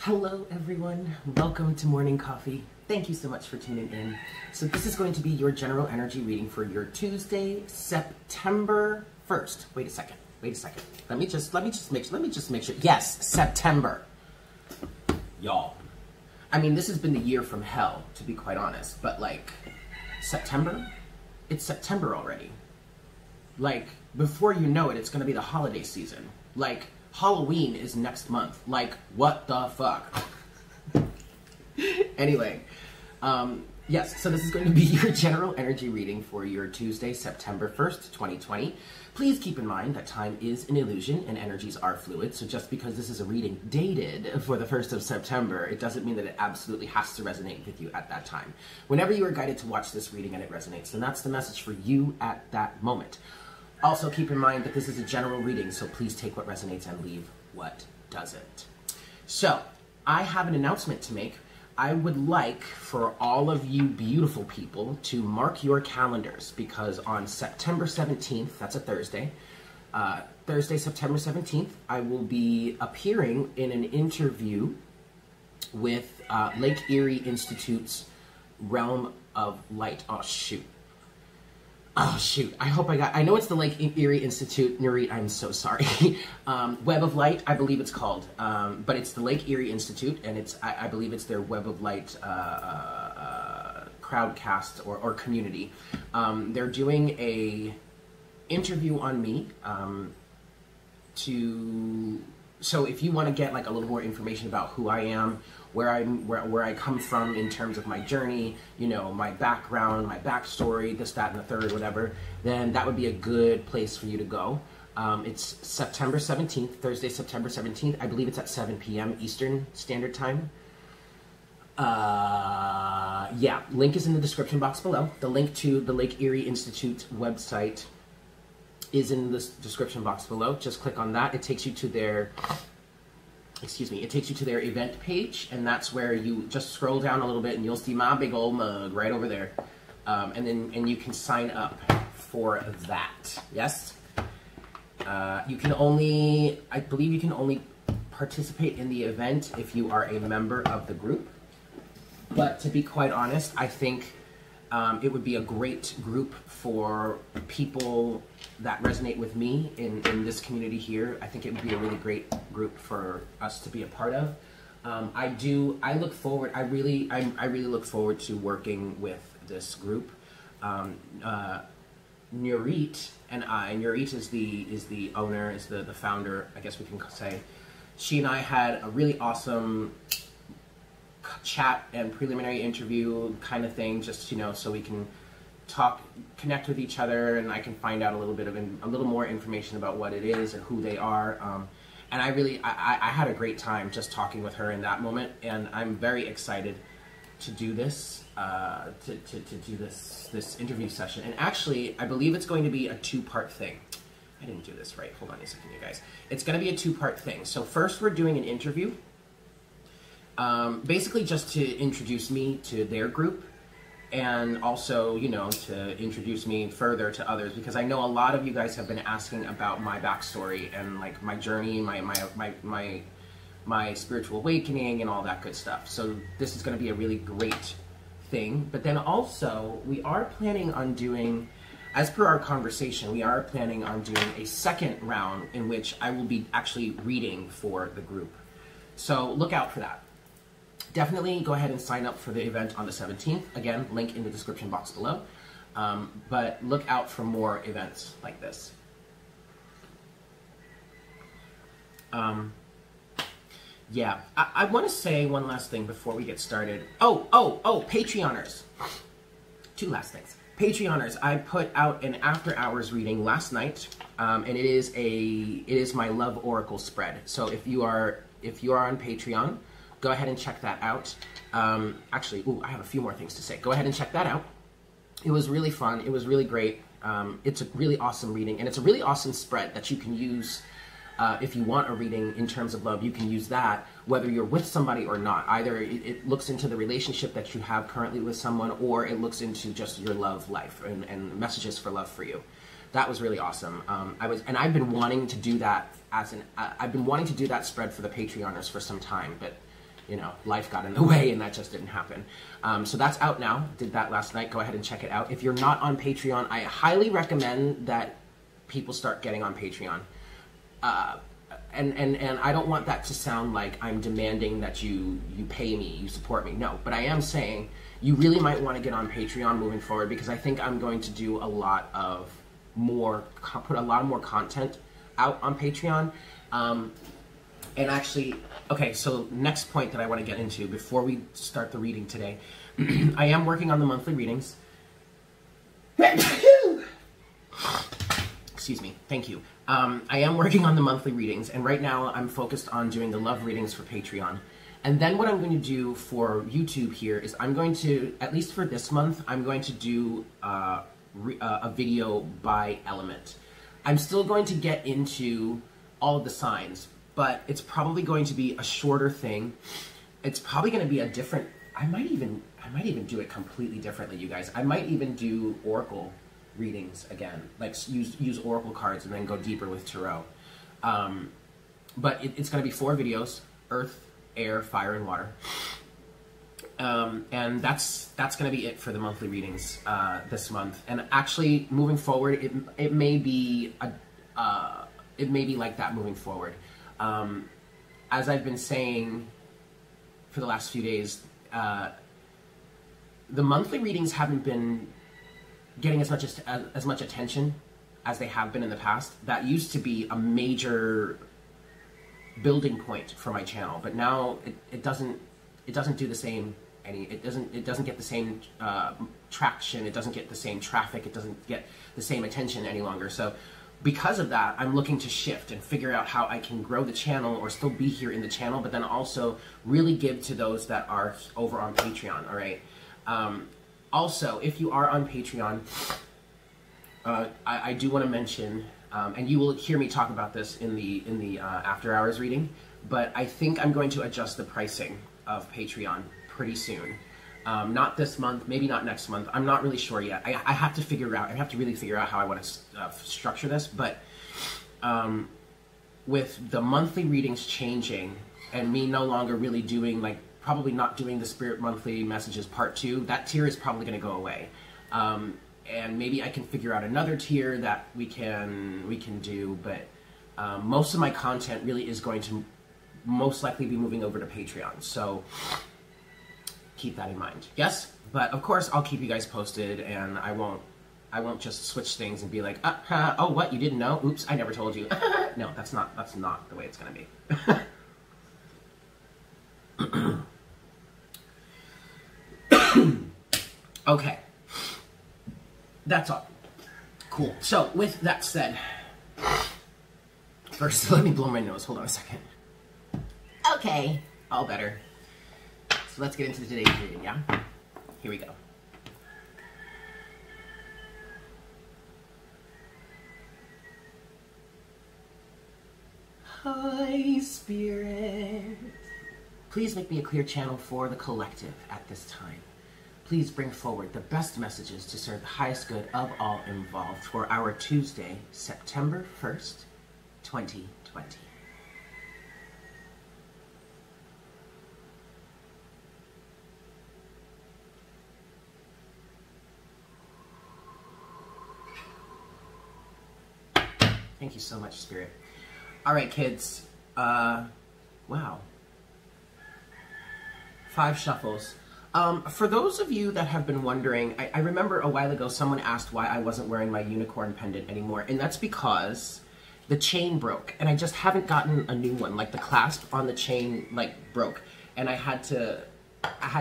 Hello everyone, welcome to Morning Coffee. Thank you so much for tuning in. So this is going to be your general energy reading for your Tuesday, September 1st. Wait a second. Let me just make sure. Yes, September. Y'all. I mean, this has been the year from hell, to be quite honest, but like, September? It's September already. Like, before you know it, it's gonna be the holiday season. Like, Halloween is next month. Like, what the fuck? Anyway, yes, so this is going to be your general energy reading for your Tuesday, September 1st, 2020. Please keep in mind that time is an illusion and energies are fluid, so just because this is a reading dated for the 1st of September, it doesn't mean that it absolutely has to resonate with you at that time. Whenever you are guided to watch this reading and it resonates, then that's the message for you at that moment. Also, keep in mind that this is a general reading, so please take what resonates and leave what doesn't. So, I have an announcement to make. I would like for all of you beautiful people to mark your calendars, because on September 17th, that's a Thursday, Thursday, September 17th, I will be appearing in an interview with Lake Erie Institute's Realm of Light. Oh shoot, I know it's the Lake Erie Institute, Nurit, I'm so sorry. Web of Light, I believe it's called, but it's the Lake Erie Institute, and it's, I believe it's their Web of Light crowdcast or community. They're doing a interview on me, so if you want to get like a little more information about who I am, where I come from in terms of my journey, you know, my background, my backstory, this, that, and the third, whatever, then that would be a good place for you to go. It's September 17th, Thursday, September 17th. I believe it's at 7 p.m. Eastern Standard Time. Yeah, link is in the description box below. The link to the Lake Erie Institute website is in the description box below. Just click on that. It takes you to their... it takes you to their event page, and that's where you just scroll down a little bit and you'll see my big old mug right over there. And you can sign up for that. Yes? You can only, I believe you can only participate in the event if you are a member of the group. But to be quite honest, I think it would be a great group for people that resonate with me in this community here. I think it would be a really great group for us to be a part of. I really look forward to working with this group. Nurit and I, Nurit is the owner, is the founder, I guess we can say. She and I had a really awesome chat and preliminary interview kind of thing, just, you know, so we can connect with each other, and I can find out a little more information about what it is and who they are. And I had a great time just talking with her in that moment, and I'm very excited to do this, to do this interview session. And actually, I believe it's going to be a two-part thing. I didn't do this right. Hold on a second, you guys. It's going to be a two-part thing. So first, we're doing an interview, basically just to introduce me to their group, and also, you know, to introduce me further to others, because I know a lot of you guys have been asking about my backstory and like my journey, my spiritual awakening and all that good stuff. So this is going to be a really great thing. But then also, we are planning on doing, as per our conversation, we are planning on doing a second round in which I will be actually reading for the group. So look out for that. Definitely go ahead and sign up for the event on the 17th. Again, link in the description box below. But look out for more events like this. Yeah, I want to say one last thing before we get started. Oh, Patreoners. Two last things. Patreoners, I put out an after hours reading last night, and it is my Love Oracle spread. So if you are on Patreon, go ahead and check that out. Actually, I have a few more things to say. Go ahead and check that out. It was really fun. It was really great. It's a really awesome reading, and it's a really awesome spread that you can use if you want a reading in terms of love. You can use that whether you're with somebody or not. Either it looks into the relationship that you have currently with someone, or it looks into just your love life and messages for love for you. That was really awesome. I've been wanting to do that I've been wanting to do that spread for the Patreoners for some time, but you know, life got in the way and that just didn't happen. So that's out now. Did that last night. Go ahead and check it out. If you're not on Patreon, I highly recommend that people start getting on Patreon. And I don't want that to sound like I'm demanding that you pay me, you support me. No, but I am saying you really might want to get on Patreon moving forward, because I think I'm going to do put a lot more content out on Patreon. And actually, okay, so next point that I want to get into before we start the reading today, I am working on the monthly readings. Excuse me, thank you. I am working on the monthly readings, and right now I'm focused on doing the love readings for Patreon. And then what I'm going to do for YouTube here is I'm going to, at least for this month, I'm going to do a video by element. I'm still going to get into all of the signs, but it's probably going to be a shorter thing. It's probably going to be a different, I might even do it completely differently, you guys. I might even do Oracle readings again, like use Oracle cards and then go deeper with Tarot. But it's going to be 4 videos: Earth, Air, Fire, and Water. And that's going to be it for the monthly readings this month. And actually, moving forward, it may be like that moving forward. As I've been saying for the last few days, the monthly readings haven't been getting as much attention as they have been in the past. That used to be a major building point for my channel, but now it doesn't do the same. It doesn't get the same traction. It doesn't get the same traffic. It doesn't get the same attention any longer. So because of that, I'm looking to shift and figure out how I can grow the channel or still be here in the channel, but then also really give to those that are over on Patreon. All right. Also, if you are on Patreon, I do want to mention, and you will hear me talk about this in the after hours reading, but I think I'm going to adjust the pricing of Patreon pretty soon. Not this month, maybe not next month. I'm not really sure yet. I have to figure out. I have to really figure out how I want to structure this. But with the monthly readings changing and me no longer really doing, like, probably not doing the Spirit Monthly Messages Part 2, that tier is probably going to go away. And maybe I can figure out another tier that we can do, but most of my content really is going to most likely be moving over to Patreon. So keep that in mind. Yes? But of course I'll keep you guys posted, and I won't just switch things and be like, oh, what, you didn't know? Oops, I never told you. No, that's not the way it's going to be. Okay, that's all. Cool. So with that said, first let me blow my nose. Hold on a second. Okay, all better. So let's get into today's reading, yeah? Here we go. Hi, Spirit. Please make me a clear channel for the collective at this time. Please bring forward the best messages to serve the highest good of all involved for our Tuesday, September 1st, 2020. Thank you so much, Spirit. All right, kids. Wow. 5 shuffles. For those of you that have been wondering, I remember a while ago someone asked why I wasn't wearing my unicorn pendant anymore, and that's because the chain broke, and I just haven't gotten a new one. Like, the clasp on the chain, like, broke, and I had to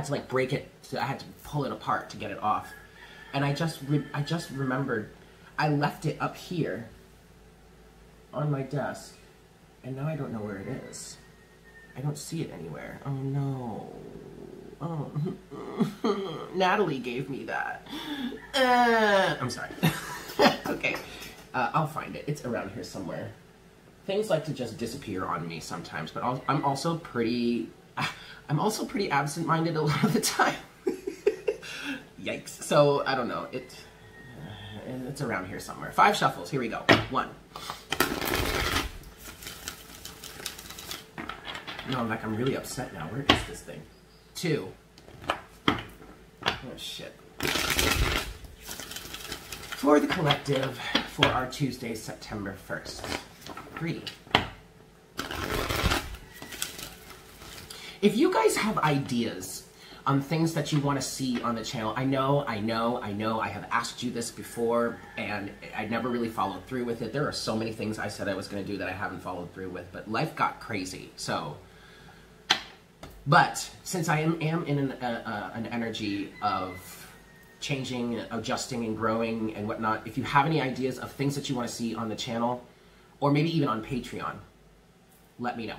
like break it. I had to pull it apart to get it off, and I just remembered I left it up here on my desk, and now I don't know where it is. I don't see it anywhere. Oh no. Oh, Natalie gave me that. I'm sorry. Okay, I'll find it. It's around here somewhere. Things like to just disappear on me sometimes, but I'm also pretty absent-minded a lot of the time. Yikes. So I don't know. It's around here somewhere. 5 shuffles. Here we go. 1. No, I'm really upset now. Where is this thing? 2. Oh, shit. For the collective, for our Tuesday, September 1st. 3. If you guys have ideas on things that you want to see on the channel, I know, I have asked you this before, and I never really followed through with it. There are so many things I said I was going to do that I haven't followed through with, but life got crazy, so. But, since I am in an energy of changing, adjusting, and growing, and whatnot, if you have any ideas of things that you want to see on the channel, or maybe even on Patreon, let me know.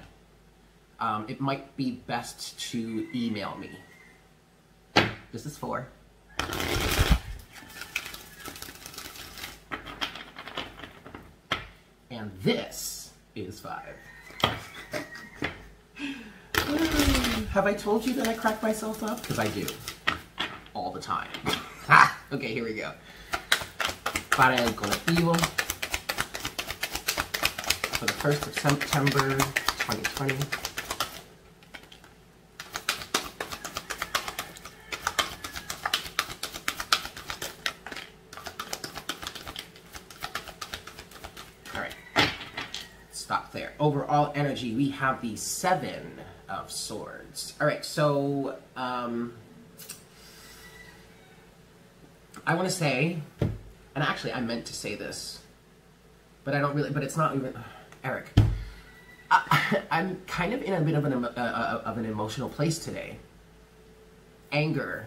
It might be best to email me. This is 4. And this is 5. Have I told you that I crack myself up? Because I do. All the time. Okay, here we go. Para el colectivo. For the 1st of September, 2020. Stop there. Overall energy, we have the 7 of Swords. All right, so I want to say, and actually I meant to say this, but I don't really, but it's not even, Eric, I'm kind of in a bit of an emotional place today. Anger,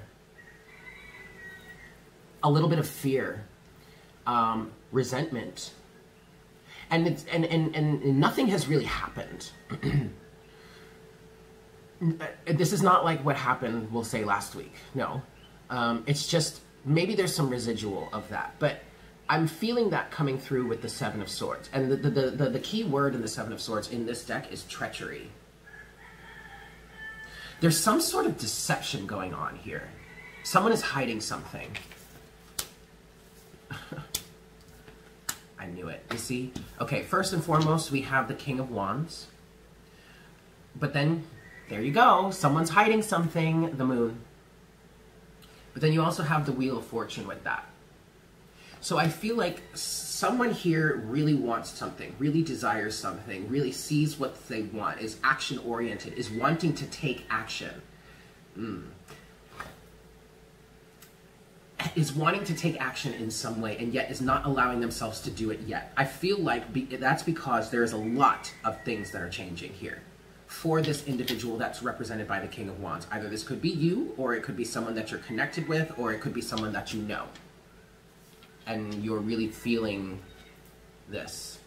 a little bit of fear, resentment. And nothing has really happened. This is not like what happened, we'll say, last week. No. It's just, maybe there's some residual of that. But I'm feeling that coming through with the 7 of Swords. And the key word in the 7 of Swords in this deck is treachery. There's some sort of deception going on here. Someone is hiding something. I knew it. You see? Okay, first and foremost, we have the King of Wands. But then, there you go. Someone's hiding something, the Moon. But then you also have the Wheel of Fortune with that. So I feel like someone here really wants something, really desires something, really sees what they want, is action-oriented, is wanting to take action. Is wanting to take action in some way, and yet is not allowing themselves to do it yet. I feel like that's because there is a lot of things that are changing here for this individual that's represented by the King of Wands. Either this could be you, or it could be someone that you're connected with, or it could be someone that you know. And you're really feeling this.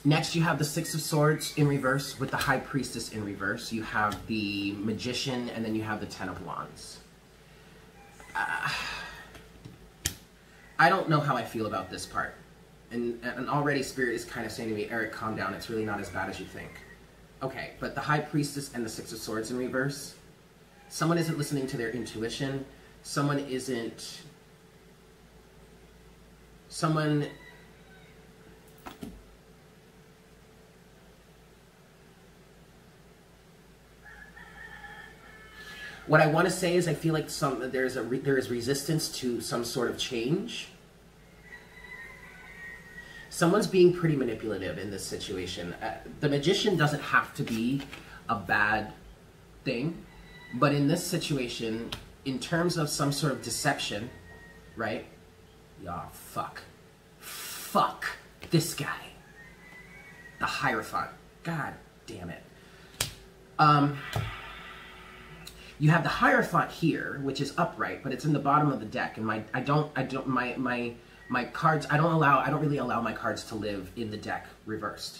Next, you have the 6 of Swords in reverse with the High Priestess in reverse. You have the Magician, and then you have the 10 of Wands. I don't know how I feel about this part. And already Spirit is kind of saying to me, Eric, calm down. It's really not as bad as you think. Okay, but the High Priestess and the 6 of Swords in reverse. Someone isn't listening to their intuition. Someone isn't... Someone... What I want to say is I feel like there is resistance to some sort of change. Someone's being pretty manipulative in this situation. The Magician doesn't have to be a bad thing, but in this situation, in terms of some sort of deception, right? Yeah, fuck. Fuck this guy. The Hierophant. God damn it. You have the Hierophant here, which is upright, but it's in the bottom of the deck, and my cards, I don't really allow my cards to live in the deck reversed.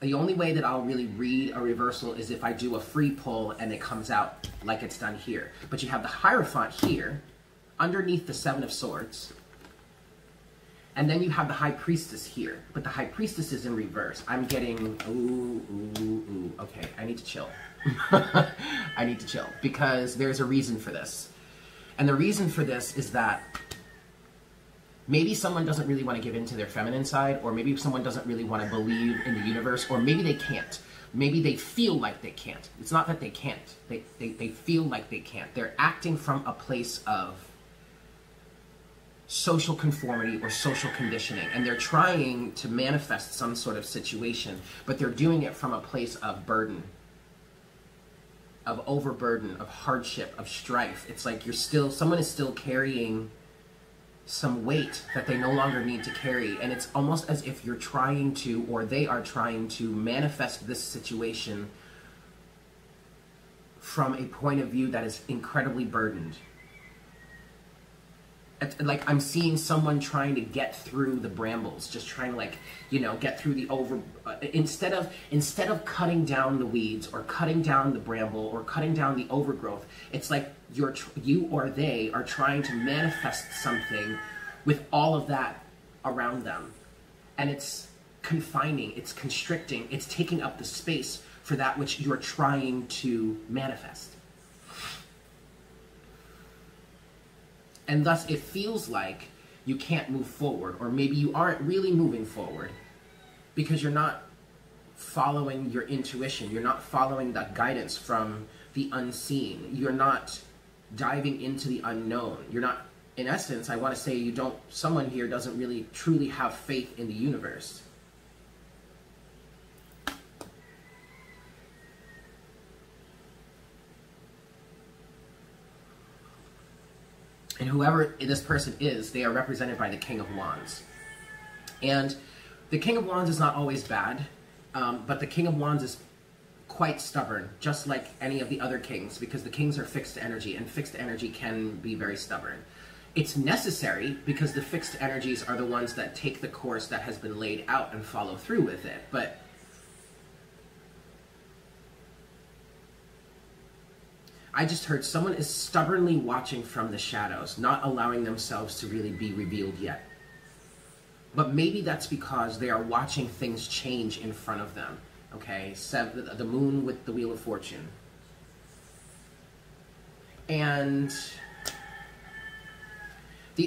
The only way that I'll really read a reversal is if I do a free pull and it comes out like it's done here. But you have the Hierophant here, underneath the 7 of Swords, And then you have the High Priestess here, but the High Priestess is in reverse. I'm getting, okay, I need to chill. I need to chill, because there's a reason for this. And the reason for this is that maybe someone doesn't really want to give in to their feminine side, or maybe someone doesn't really want to believe in the universe, or maybe they can't. Maybe they feel like they can't. It's not that they can't. They feel like they can't. They're acting from a place of social conformity or social conditioning, and they're trying to manifest some sort of situation, but they're doing it from a place of burden, of overburden, of hardship, of strife. It's like someone is still carrying some weight that they no longer need to carry, and it's almost as if you're trying to, or they are trying to manifest this situation from a point of view that is incredibly burdened. Like, I'm seeing someone trying to get through the brambles, just trying to, like, you know, get through the instead of cutting down the weeds or cutting down the bramble or cutting down the overgrowth, it's like you or they are trying to manifest something with all of that around them. And it's confining, it's constricting, it's taking up the space for that which you're trying to manifest. And thus it feels like you can't move forward, or maybe you aren't really moving forward because you're not following your intuition. You're not following that guidance from the unseen. You're not diving into the unknown. You're not, in essence, I want to say someone here doesn't really truly have faith in the universe. And whoever this person is, they are represented by the King of Wands. And the King of Wands is not always bad, but the King of Wands is quite stubborn, just like any of the other kings, because the kings are fixed energy, and fixed energy can be very stubborn. It's necessary, because the fixed energies are the ones that take the course that has been laid out and follow through with it. But I just heard someone is stubbornly watching from the shadows, not allowing themselves to really be revealed yet. But maybe that's because they are watching things change in front of them. Okay, the moon with the Wheel of Fortune. And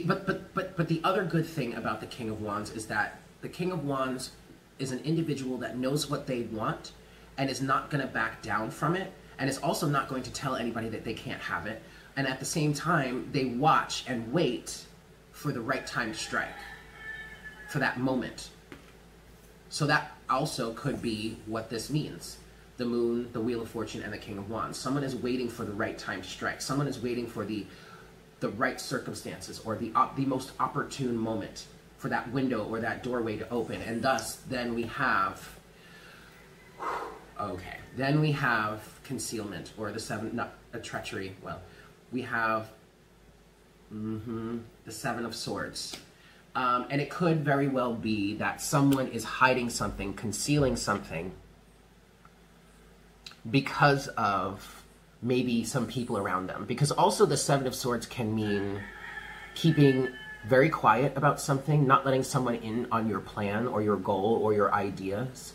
but the other good thing about the King of Wands is that the King of Wands is an individual that knows what they want and is not going to back down from it. And is also not going to tell anybody that they can't have it. And at the same time, they watch and wait for the right time to strike, for that moment. So that also could be what this means. The moon, the Wheel of Fortune, and the King of Wands. Someone is waiting for the right time to strike. Someone is waiting for the right circumstances, or the most opportune moment for that window or that doorway to open. And thus, then we have... Okay, then we have concealment, or the treachery. Well, we have the Seven of Swords. And it could very well be that someone is hiding something, concealing something, because of maybe some people around them. Because also the Seven of Swords can mean keeping very quiet about something, not letting someone in on your plan or your goal or your ideas.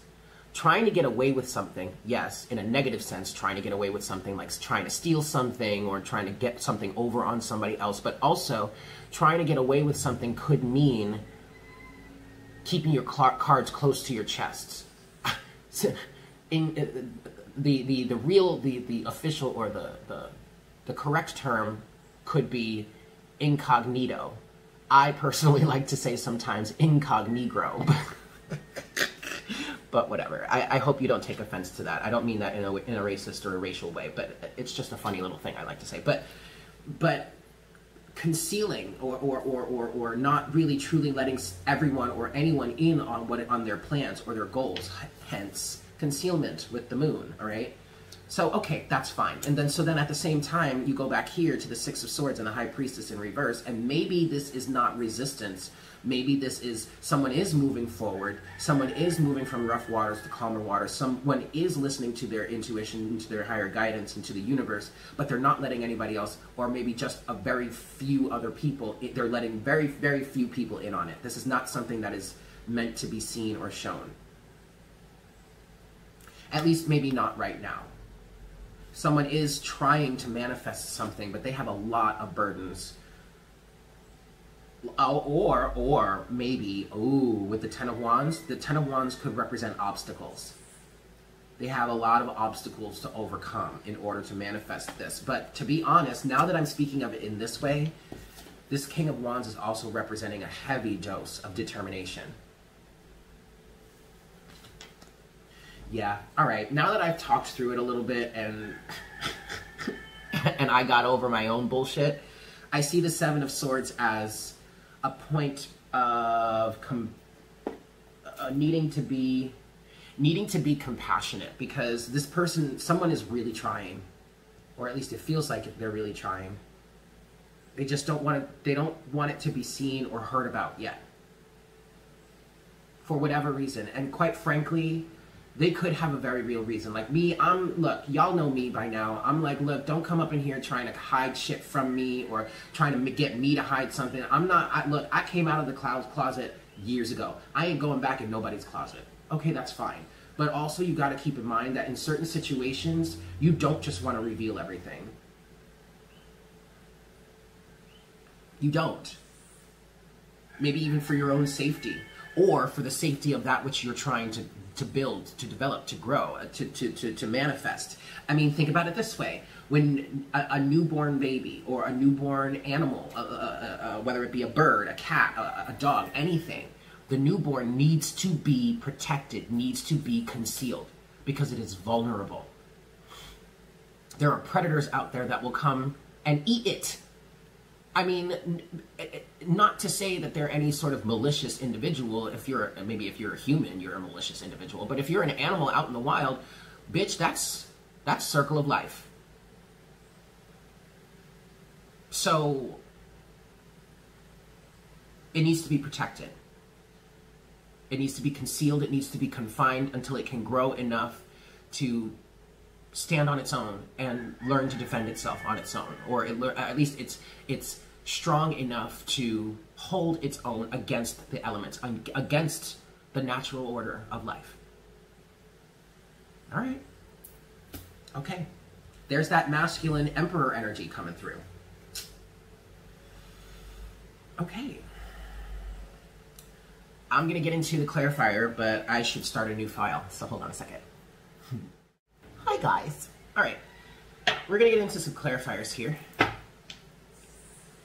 Trying to get away with something, yes, in a negative sense, trying to get away with something like trying to steal something or trying to get something over on somebody else, but also trying to get away with something could mean keeping your cards close to your chests. In the official, or the correct term could be incognito. I personally like to say sometimes incognegro. But whatever. I hope you don't take offense to that. I don't mean that in a racist or a racial way, but it's just a funny little thing I like to say. But concealing or not really truly letting everyone or anyone in on their plans or their goals, hence concealment with the moon, all right? So, okay, that's fine. And then, so then at the same time, you go back here to the Six of Swords and the High Priestess in reverse, and maybe this is not resistance. Maybe this is, someone is moving forward, someone is moving from rough waters to calmer waters, someone is listening to their intuition, to their higher guidance, and to the universe, but they're not letting anybody else, or maybe just a very few other people, they're letting very, very few people in on it. This is not something that is meant to be seen or shown. At least maybe not right now. Someone is trying to manifest something, but they have a lot of burdens. Or maybe, ooh, with the Ten of Wands could represent obstacles. They have a lot of obstacles to overcome in order to manifest this. But to be honest, now that I'm speaking of it in this way, this King of Wands is also representing a heavy dose of determination. Yeah, all right, now that I've talked through it a little bit and and I got over my own bullshit, I see the Seven of Swords as a point of needing to be compassionate, because this person, someone is really trying, or at least it feels like they're really trying. They just don't want it to be seen or heard about yet, for whatever reason. And quite frankly, they could have a very real reason. Like me, look, y'all know me by now. I'm like, look, don't come up in here trying to hide shit from me or trying to get me to hide something. Look, I came out of the closet years ago. I ain't going back in nobody's closet. Okay, that's fine. But also you gotta keep in mind that in certain situations, you don't just wanna reveal everything. You don't. Maybe even for your own safety, or for the safety of that which you're trying to build, to develop, to grow, to manifest. I mean, think about it this way. When a newborn baby or a newborn animal, whether it be a bird, a cat, a dog, anything, the newborn needs to be protected, needs to be concealed, because it is vulnerable. There are predators out there that will come and eat it. I mean, not to say that they're any sort of malicious individual. Maybe if you're a human, you're a malicious individual. But if you're an animal out in the wild, bitch, that's circle of life. So it needs to be protected. It needs to be concealed. It needs to be confined until it can grow enough to stand on its own and learn to defend itself on its own, or at least it's strong enough to hold its own against the elements, against the natural order of life. All right. Okay. There's that masculine emperor energy coming through. Okay. I'm going to get into the clarifier, but I should start a new file, so hold on a second. Hi, guys. All right. We're going to get into some clarifiers here. All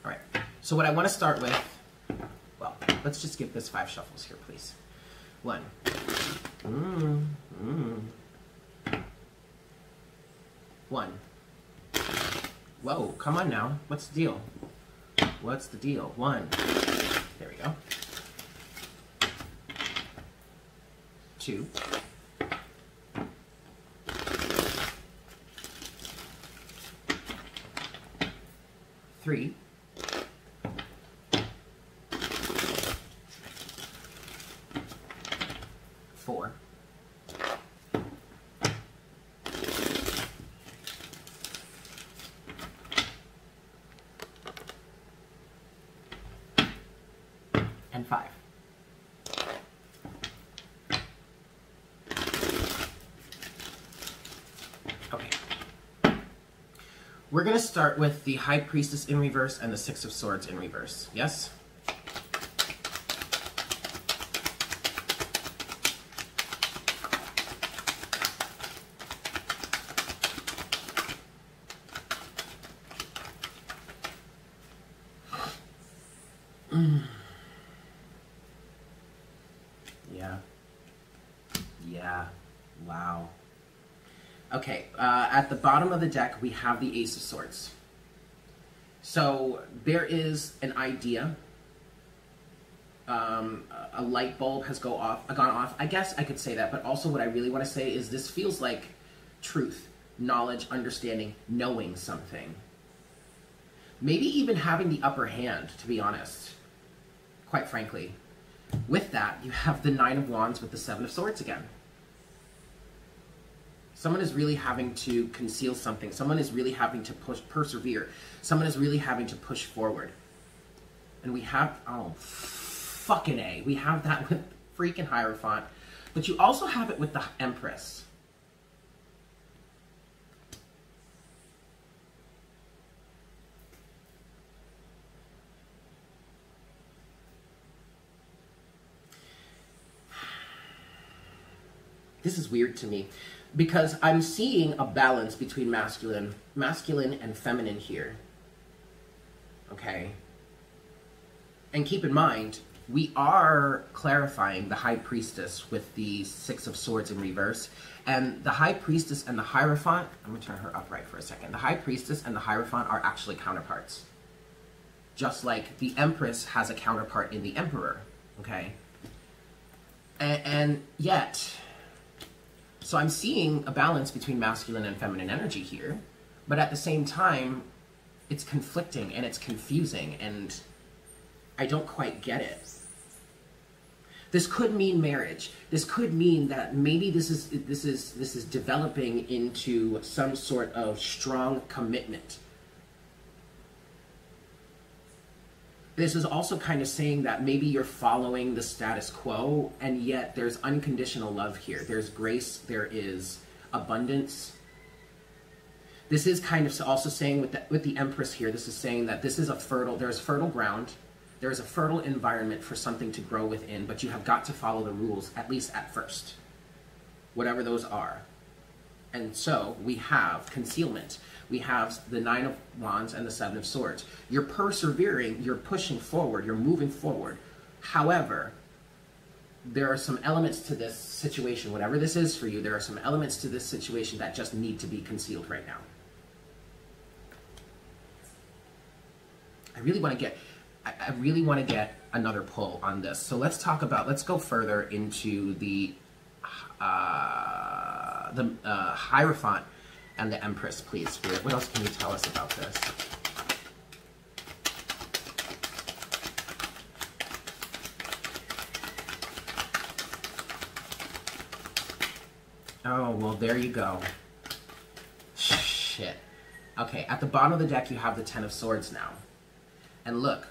right. So what I want to start with, well, let's just give this 5 shuffles here, please. 1. One. Whoa, come on now. What's the deal? What's the deal? 1. There we go. 2. 3. 4. 5. Okay. We're going to start with the High Priestess in reverse and the Six of Swords in reverse. Yes? Yeah. Wow. Okay, at the bottom of the deck, we have the Ace of Swords. So there is an idea. A light bulb has gone off. I guess I could say that, but also what I really want to say is this feels like truth. knowledge, understanding, knowing something. Maybe even having the upper hand, to be honest, quite frankly. With that, you have the Nine of Wands with the Seven of Swords again. Someone is really having to conceal something. Someone is really having to persevere. Someone is really having to push forward. And we have, oh, fucking A. We have that with freaking Hierophant. But you also have it with the Empress. This is weird to me because I'm seeing a balance between masculine and feminine here. Okay? And keep in mind, we are clarifying the High Priestess with the Six of Swords in reverse. And the High Priestess and the Hierophant, I'm going to turn her upright for a second. The High Priestess and the Hierophant are actually counterparts. Just like the Empress has a counterpart in the Emperor. Okay? And yet, so I'm seeing a balance between masculine and feminine energy here. But at the same time, it's conflicting and it's confusing and I don't quite get it. This could mean marriage. This could mean that maybe this is developing into some sort of strong commitment. This is also kind of saying that maybe you're following the status quo, and yet there's unconditional love here. There's grace, there is abundance. This is kind of also saying with the Empress here, this is saying that this is there's fertile ground. There is a fertile environment for something to grow within, but you have got to follow the rules, at least at first, whatever those are. And so we have concealment. We have the Nine of Wands and the Seven of Swords. You're persevering, you're pushing forward, you're moving forward. However, there are some elements to this situation, whatever this is for you, there are some elements to this situation that just need to be concealed right now. I really want to get another pull on this. So let's go further into the Hierophant and the Empress, please, Spirit. What else can you tell us about this? Oh, well, there you go. Shit. Okay, at the bottom of the deck, you have the Ten of Swords now. And look,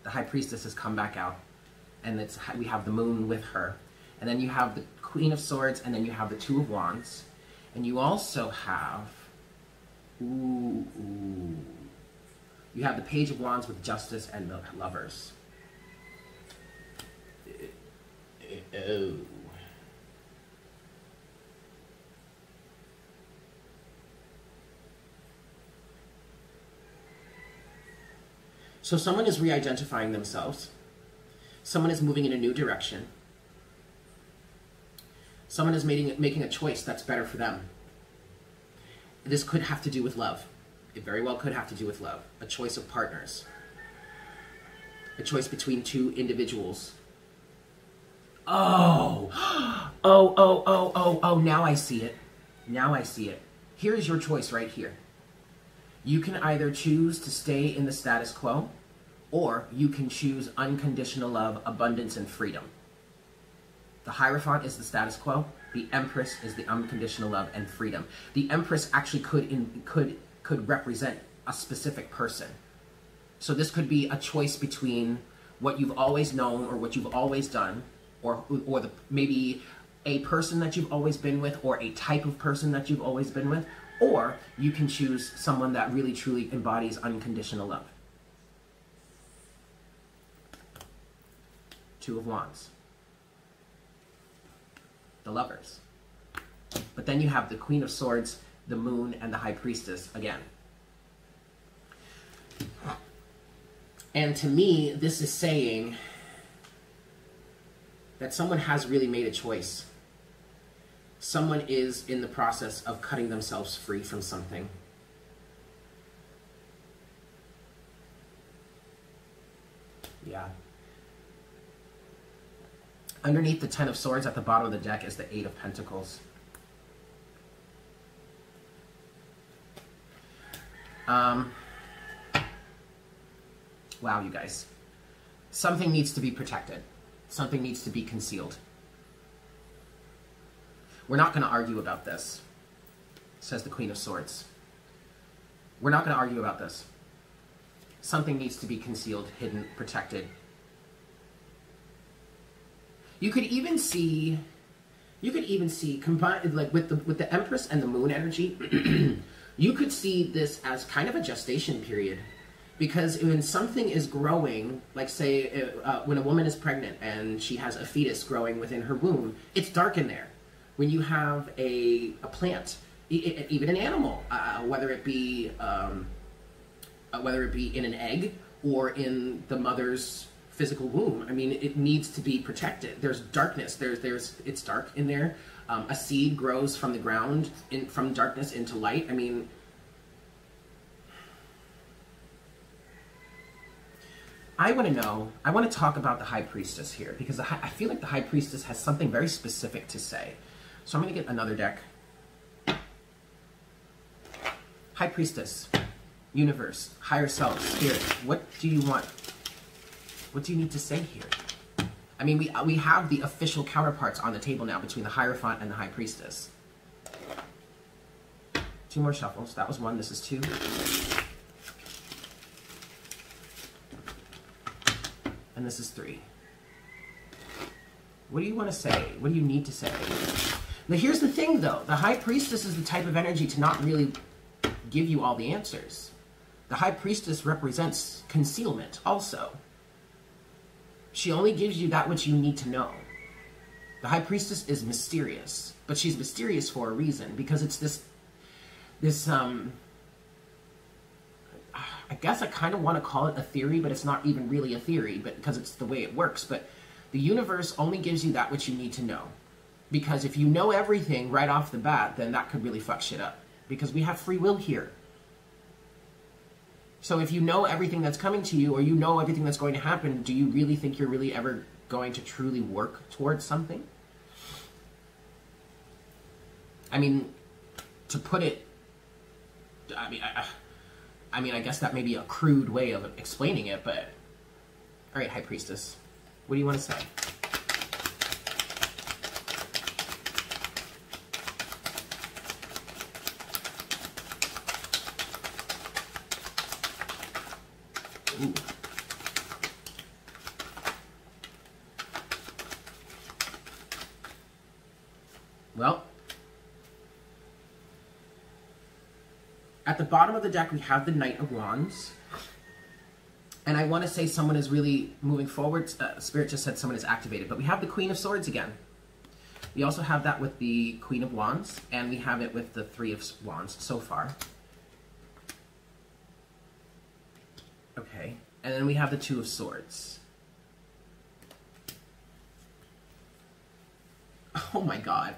the High Priestess has come back out. And we have the Moon with her. And then you have the Queen of Swords, and then you have the Two of Wands. And you also have... you have the Page of Wands with Justice and the Lovers. Oh. So someone is re-identifying themselves. Someone is moving in a new direction. Someone is making a choice that's better for them. This could have to do with love. It very well could have to do with love. A choice of partners. A choice between two individuals. Oh! Oh, now I see it. Now I see it. Here's your choice right here. You can either choose to stay in the status quo, or you can choose unconditional love, abundance, and freedom. The Hierophant is the status quo. The Empress is the unconditional love and freedom. The Empress actually could represent a specific person. So this could be a choice between what you've always known or what you've always done, or maybe a person that you've always been with, or a type of person that you've always been with, or you can choose someone that really truly embodies unconditional love. Two of Wands. The Lovers. But then you have the Queen of Swords, the Moon, and the High Priestess again. And to me, this is saying that someone has really made a choice. Someone is in the process of cutting themselves free from something. Yeah. Underneath the Ten of Swords at the bottom of the deck is the Eight of Pentacles. Wow, you guys. Something needs to be protected. Something needs to be concealed. We're not going to argue about this, says the Queen of Swords. We're not going to argue about this. Something needs to be concealed, hidden, protected. You could even see combined, like with the Empress and the Moon energy, you could see this as kind of a gestation period. Because when something is growing, like say when a woman is pregnant and she has a fetus growing within her womb, it's dark in there. When you have a plant, even an animal, whether it be in an egg or in the mother's physical womb, I mean, it needs to be protected. There's darkness. It's dark in there. A seed grows from the ground, from darkness into light. I mean, I want to talk about the High Priestess here, because I feel like the High Priestess has something very specific to say. So I'm going to get another deck. High Priestess, Universe, Higher Self, Spirit, what do you want? What do you need to say here? I mean, we have the official counterparts on the table now between the Hierophant and the High Priestess. 2 more shuffles. That was 1. This is 2. And this is 3. What do you want to say? What do you need to say? Now here's the thing though. The High Priestess is the type of energy to not really give you all the answers. The High Priestess represents concealment also. She only gives you that which you need to know. The High Priestess is mysterious, but she's mysterious for a reason, because it's this I guess I kind of want to call it a theory, but it's not even really a theory, but because it's the way it works. But the universe only gives you that which you need to know. Because if you know everything right off the bat, then that could really fuck shit up. Because we have free will here. So if you know everything that's coming to you, or you know everything that's going to happen, do you really think you're really ever going to truly work towards something? I mean, to put it, I mean, I guess that may be a crude way of explaining it, but... Alright, High Priestess. What do you want to say? Ooh. Well... At the bottom of the deck, we have the Knight of Wands. And I want to say someone is really moving forward. Spirit just said someone is activated. But we have the Queen of Swords again. We also have that with the Queen of Wands. And we have it with the Three of Wands so far. Okay. And then we have the Two of Swords. Oh my god.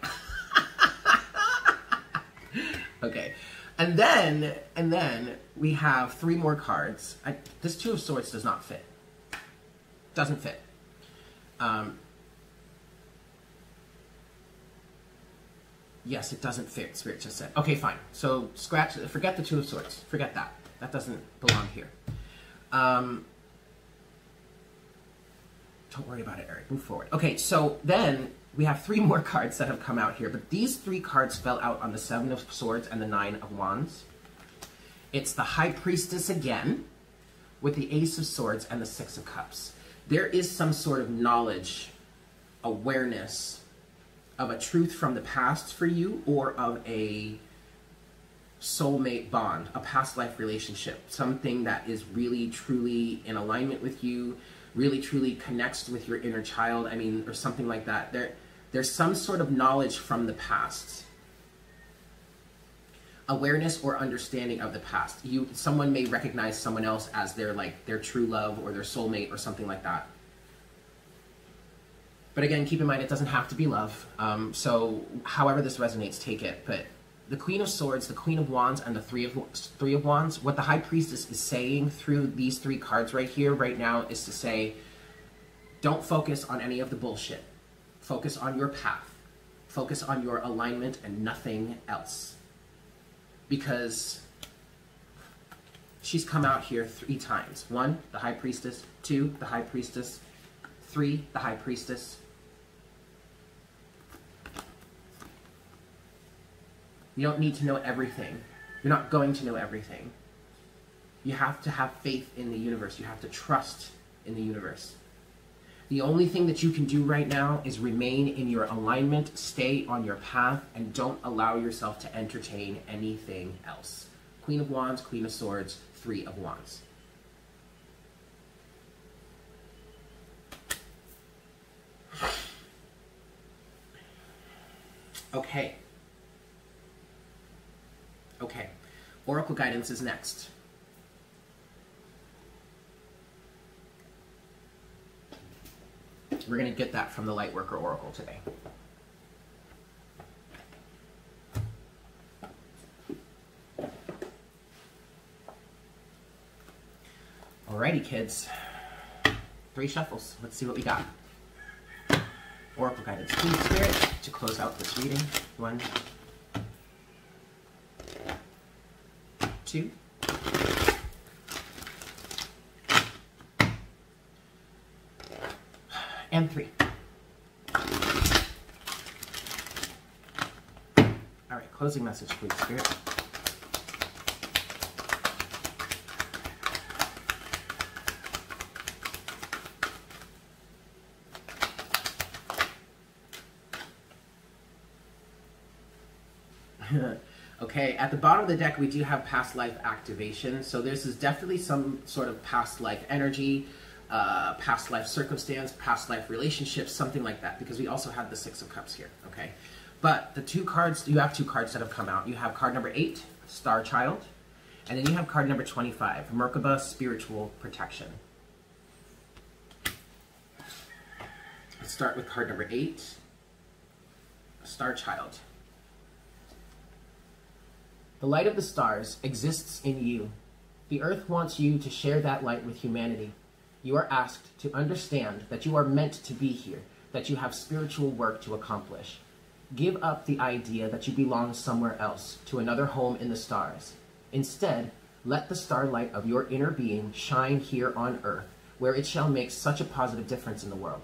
Okay. And then we have 3 more cards. This Two of Swords does not fit. Doesn't fit. Yes, it doesn't fit, Spirit just said. Okay, fine. So forget the Two of Swords. Forget that. That doesn't belong here. Don't worry about it, Eric. Move forward. Okay, so then we have 3 more cards that have come out here, but these 3 cards fell out on the Seven of Swords and the Nine of Wands. It's the High Priestess again, with the Ace of Swords and the Six of Cups. There is some sort of knowledge, awareness of a truth from the past for you, or of a soulmate bond, a past life relationship, something that is really, truly in alignment with you, really, truly connects with your inner child, I mean, or something like that. There's some sort of knowledge from the past. Awareness or understanding of the past. Someone may recognize someone else as their true love or their soulmate or something like that. But again, keep in mind, it doesn't have to be love. So however this resonates, take it. But the Queen of Swords, the Queen of Wands, and the Three of Wands, what the High Priestess is saying through these 3 cards right here, right now, is to say, don't focus on any of the bullshit. Focus on your path. Focus on your alignment and nothing else. Because She's come out here 3 times. 1, the High Priestess. 2, the High Priestess. 3, the High Priestess. You don't need to know everything. You're not going to know everything. You have to have faith in the universe. You have to trust in the universe. The only thing that you can do right now is remain in your alignment, stay on your path, and don't allow yourself to entertain anything else. Queen of Wands, Queen of Swords, 3 of Wands. Okay. Okay. Oracle guidance is next. We're going to get that from the Lightworker Oracle today. Alrighty, kids. 3 shuffles. Let's see what we got. Oracle guidance, please, Spirit, to close out this reading. 1, 2, and 3. All right, closing message, please, Spirit. Okay, at the bottom of the deck, we do have past life activation. So this is definitely some sort of past life energy, past life circumstance, past life relationships, something like that, because we also have the 6 of Cups here, okay? But the 2 cards, you have 2 cards that have come out. You have card number 8, Star Child, and then you have card number 25, Merkaba, Spiritual Protection. Let's start with card number 8, Star Child. The light of the stars exists in you. The earth wants you to share that light with humanity. You are asked to understand that you are meant to be here, that you have spiritual work to accomplish. Give up the idea that you belong somewhere else, to another home in the stars. Instead, let the starlight of your inner being shine here on earth, where it shall make such a positive difference in the world.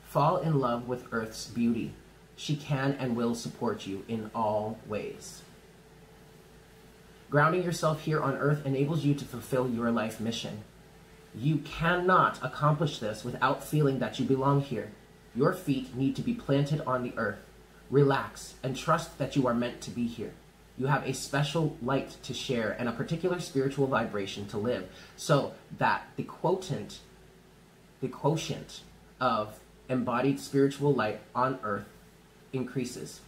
Fall in love with Earth's beauty. She can and will support you in all ways. Grounding yourself here on earth enables you to fulfill your life mission. You cannot accomplish this without feeling that you belong here. Your feet need to be planted on the earth. Relax and trust that you are meant to be here. You have a special light to share and a particular spiritual vibration to live, so that the quotient of embodied spiritual light on earth increases.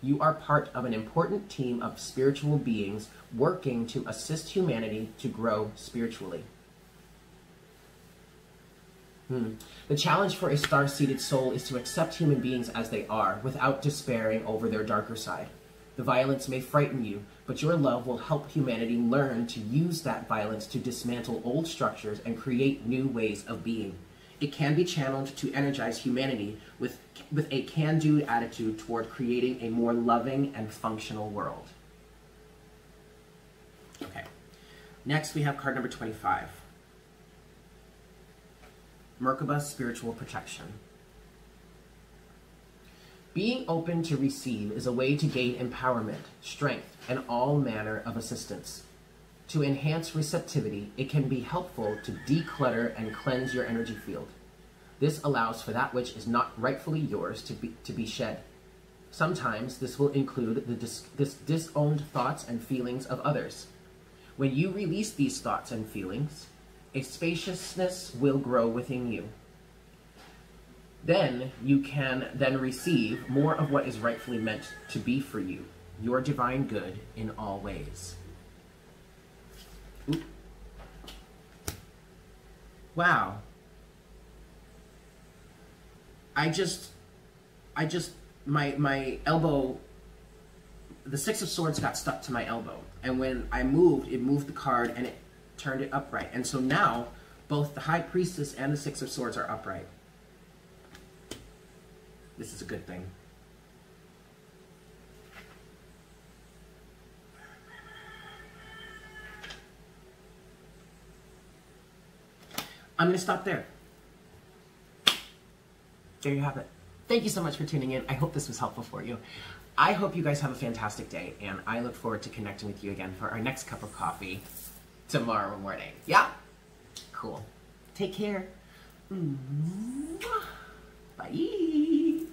You are part of an important team of spiritual beings working to assist humanity to grow spiritually. The challenge for a star-seated soul is to accept human beings as they are, without despairing over their darker side. The violence may frighten you, but your love will help humanity learn to use that violence to dismantle old structures and create new ways of being. It can be channeled to energize humanity with a can-do attitude toward creating a more loving and functional world. Okay. Next, we have card number 25. Merkaba, Spiritual Protection. Being open to receive is a way to gain empowerment, strength, and all manner of assistance. To enhance receptivity, it can be helpful to declutter and cleanse your energy field. This allows for that which is not rightfully yours to be shed. Sometimes this will include the disowned thoughts and feelings of others. When you release these thoughts and feelings, a spaciousness will grow within you. Then you can receive more of what is rightfully meant to be for you, your divine good in all ways. Ooh. Wow. My elbow, the 6 of Swords got stuck to my elbow. And when I moved, it moved the card and it turned it upright. And so now, both the High Priestess and the 6 of Swords are upright. This is a good thing. I'm going to stop there. There you have it. Thank you so much for tuning in. I hope this was helpful for you. I hope you guys have a fantastic day, and I look forward to connecting with you again for our next cup of coffee tomorrow morning. Yeah? Cool. Take care. Bye.